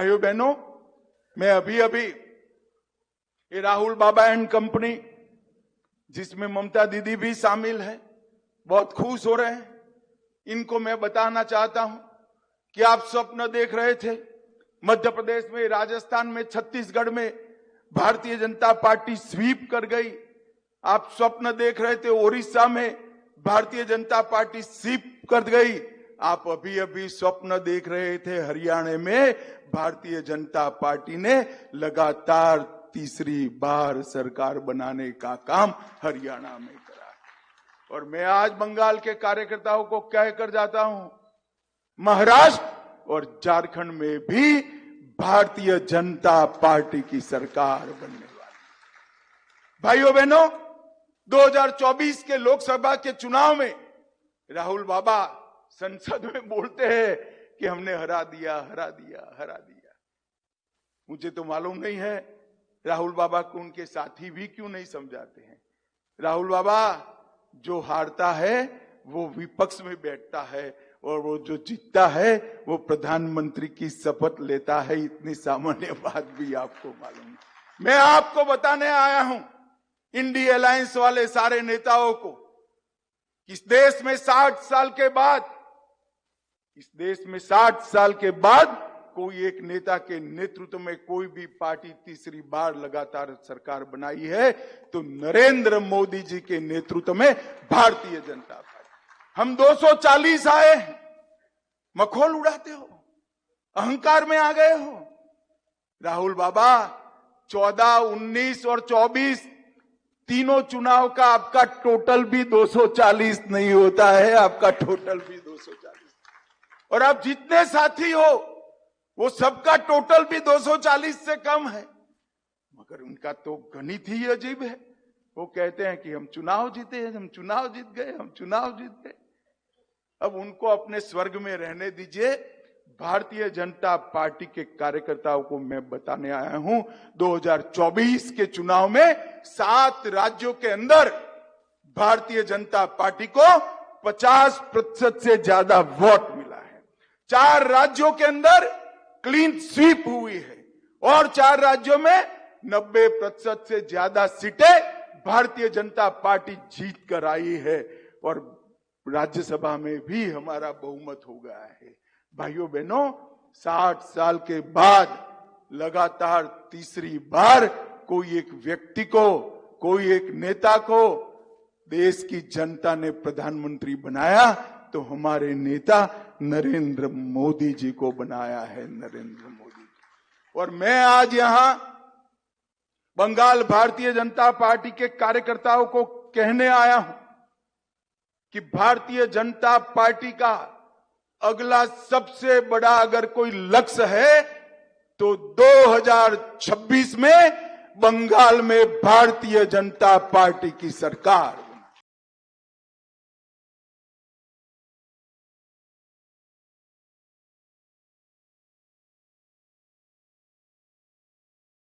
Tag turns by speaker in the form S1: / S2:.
S1: भाइयों बहनों, मैं अभी अभी ये राहुल बाबा एंड कंपनी, जिसमें ममता दीदी भी शामिल है, बहुत खुश हो रहे हैं। इनको मैं बताना चाहता हूं कि आप स्वप्न देख रहे थे मध्य प्रदेश में, राजस्थान में, छत्तीसगढ़ में भारतीय जनता पार्टी स्वीप कर गई। आप स्वप्न देख रहे थे ओडिशा में भारतीय जनता पार्टी स्वीप कर गई। आप अभी अभी स्वप्न देख रहे थे हरियाणा में भारतीय जनता पार्टी ने लगातार तीसरी बार सरकार बनाने का काम हरियाणा में करा। और मैं आज बंगाल के कार्यकर्ताओं को कहकर जाता हूं, महाराष्ट्र और झारखंड में भी भारतीय जनता पार्टी की सरकार बनने वाली। भाइयों बहनों, 2024 के लोकसभा के चुनाव में राहुल बाबा संसद में बोलते हैं कि हमने हरा दिया, हरा दिया, हरा दिया। मुझे तो मालूम नहीं है राहुल बाबा को उनके साथी भी क्यों नहीं समझाते हैं। राहुल बाबा जो हारता है वो विपक्ष में बैठता है और वो जो जीतता है वो प्रधानमंत्री की शपथ लेता है। इतनी सामान्य बात भी आपको मालूम है। मैं आपको बताने आया हूं, इंडिया अलायंस वाले सारे नेताओं को, इस देश में 60 साल के बाद कोई एक नेता के नेतृत्व में कोई भी पार्टी तीसरी बार लगातार सरकार बनाई है तो नरेंद्र मोदी जी के नेतृत्व में भारतीय जनता पार्टी। हम 240 आए हैं, मखौल उड़ाते हो, अहंकार में आ गए हो। राहुल बाबा 14, 19 और 24 तीनों चुनाव का आपका टोटल भी 240 नहीं होता है, आपका टोटल भी 240। और आप जितने साथी हो वो सबका टोटल भी 240 से कम है, मगर उनका तो गणित ही अजीब है। वो कहते हैं कि हम चुनाव जीते हैं, हम चुनाव जीत गए, हम चुनाव जीत गए। अब उनको अपने स्वर्ग में रहने दीजिए। भारतीय जनता पार्टी के कार्यकर्ताओं को मैं बताने आया हूं, 2024 के चुनाव में 7 राज्यों के अंदर भारतीय जनता पार्टी को 50% से ज्यादा वोट मिला है। 4 राज्यों के अंदर क्लीन स्वीप हुई है और 4 राज्यों में 90% से ज्यादा सीटें भारतीय जनता पार्टी जीत कर आई है और राज्यसभा में भी हमारा बहुमत हो गया है। भाइयों बहनों, 60 साल के बाद लगातार तीसरी बार कोई एक व्यक्ति को, कोई एक नेता को देश की जनता ने प्रधानमंत्री बनाया तो हमारे नेता नरेंद्र मोदी जी को बनाया है, नरेंद्र मोदी। और मैं आज यहां बंगाल भारतीय जनता पार्टी के कार्यकर्ताओं को कहने आया हूं कि भारतीय जनता पार्टी का अगला सबसे बड़ा अगर कोई लक्ष्य है तो 2026 में बंगाल में भारतीय जनता पार्टी की सरकार।